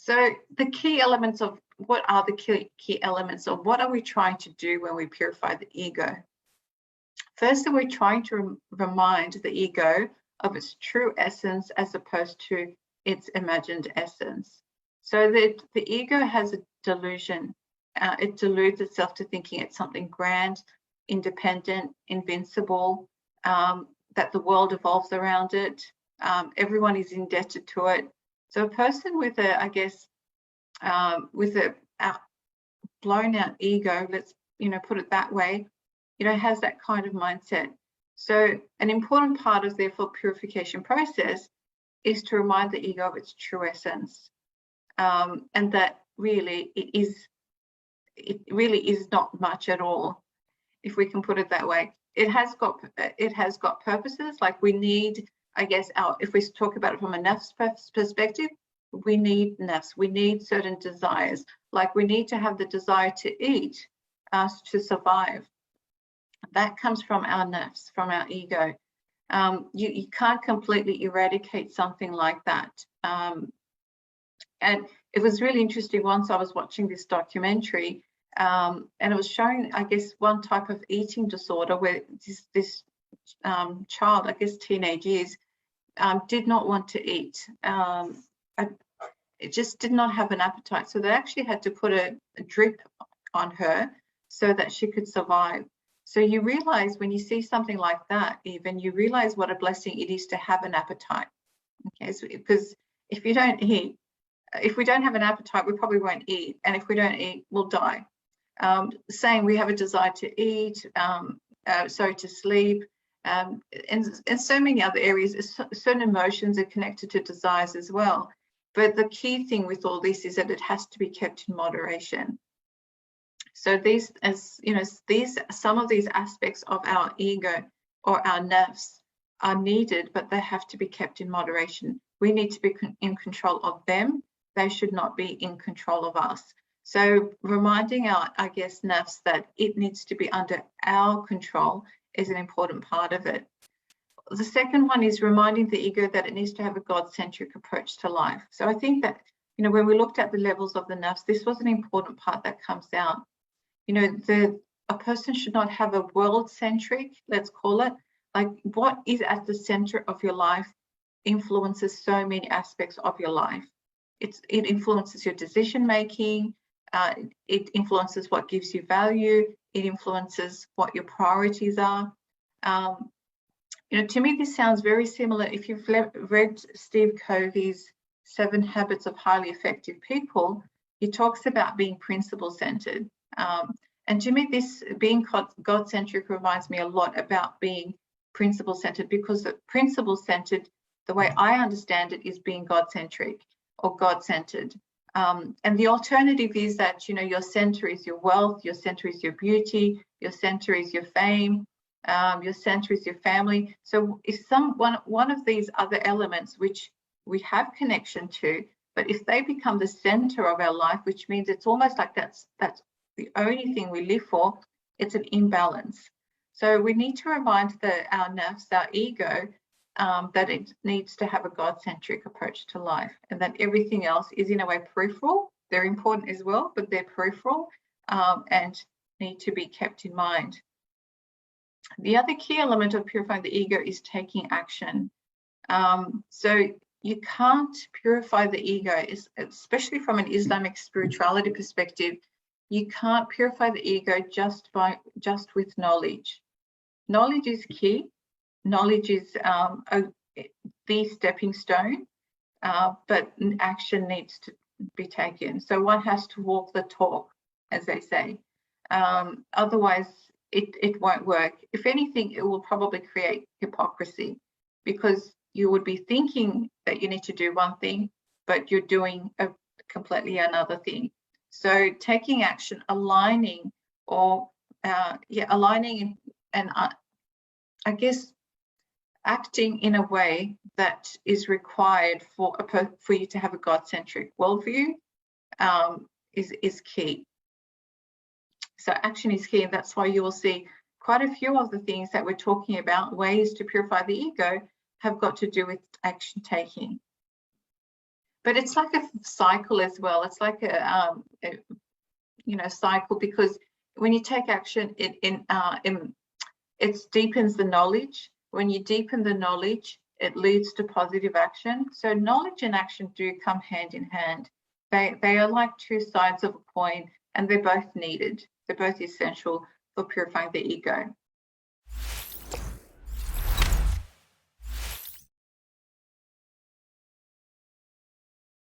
So the key elements of what are the key elements of what are we trying to do when we purify the ego? Firstly, we're trying to remind the ego of its true essence as opposed to its imagined essence. So that the ego has a delusion. It deludes itself to thinking it's something grand, independent, invincible, that the world evolves around it. Everyone is indebted to it. So a person with a, I guess, with a blown out ego, let's put it that way, has that kind of mindset. So an important part of therefore purification process is to remind the ego of its true essence, and that really it really is not much at all, if we can put it that way. It has got purposes. Like we need, I guess, if we talk about it from a nafs perspective, we need nafs. We need certain desires. Like we need to have the desire to eat to survive. That comes from our nafs, from our ego. You can't completely eradicate something like that. And it was really interesting. Once I was watching this documentary, and it was showing, I guess, one type of eating disorder where this child, I guess teenage years, did not want to eat. It just did not have an appetite. So they actually had to put a drip on her so that she could survive. So you realize when you see something like that, even you realize what a blessing it is to have an appetite. Okay, so because if you don't eat, if we don't have an appetite, we probably won't eat. And if we don't eat, we'll die. Saying we have a desire to eat, so to sleep, and so many other areas, certain emotions are connected to desires as well. But the key thing with all this is that it has to be kept in moderation. So these, some of these aspects of our ego or our nafs are needed, but they have to be kept in moderation. We need to be in control of them. They should not be in control of us. So reminding our, I guess, nafs that it needs to be under our control is an important part of it. The second one is reminding the ego that it needs to have a God-centric approach to life. So I think that, when we looked at the levels of the nafs, this was an important part that comes out. A person should not have a world-centric, let's call it, like what is at the center of your life influences so many aspects of your life. It influences your decision-making, it influences what gives you value, it influences what your priorities are. To me, this sounds very similar. If you've read Steve Covey's 7 Habits of Highly Effective People, he talks about being principle-centered. And to me, this being God-centric reminds me a lot about being principle-centered, because the principle-centered, the way I understand it, is being God-centric or God-centered. And the alternative is that, your center is your wealth, your center is your beauty, your center is your fame, your center is your family. So if one of these other elements, which we have connection to, but if they become the center of our life, which means it's almost like that's the only thing we live for, it's an imbalance. So we need to remind our nafs, our ego, that it needs to have a God-centric approach to life, and that everything else is in a way peripheral. They're important as well, but they're peripheral and need to be kept in mind. The other key element of purifying the ego is taking action. So you can't purify the ego, especially from an Islamic spirituality perspective. You can't purify the ego just with knowledge. Knowledge is key. Knowledge is the stepping stone, but action needs to be taken. So one has to walk the talk, as they say. Otherwise, it won't work. If anything, it will probably create hypocrisy, because you would be thinking that you need to do one thing, but you're doing completely another thing. So taking action, aligning, or aligning and I guess acting in a way that is required for you to have a God-centric worldview is key. So action is key, and that's why you will see quite a few of the things that we're talking about, ways to purify the ego, have got to do with action taking. but it's like a cycle as well. It's like a cycle, because when you take action, it deepens the knowledge. When you deepen the knowledge, it leads to positive action. So knowledge and action do come hand in hand. They are like two sides of a coin, and they're both needed. They're both essential for purifying the ego.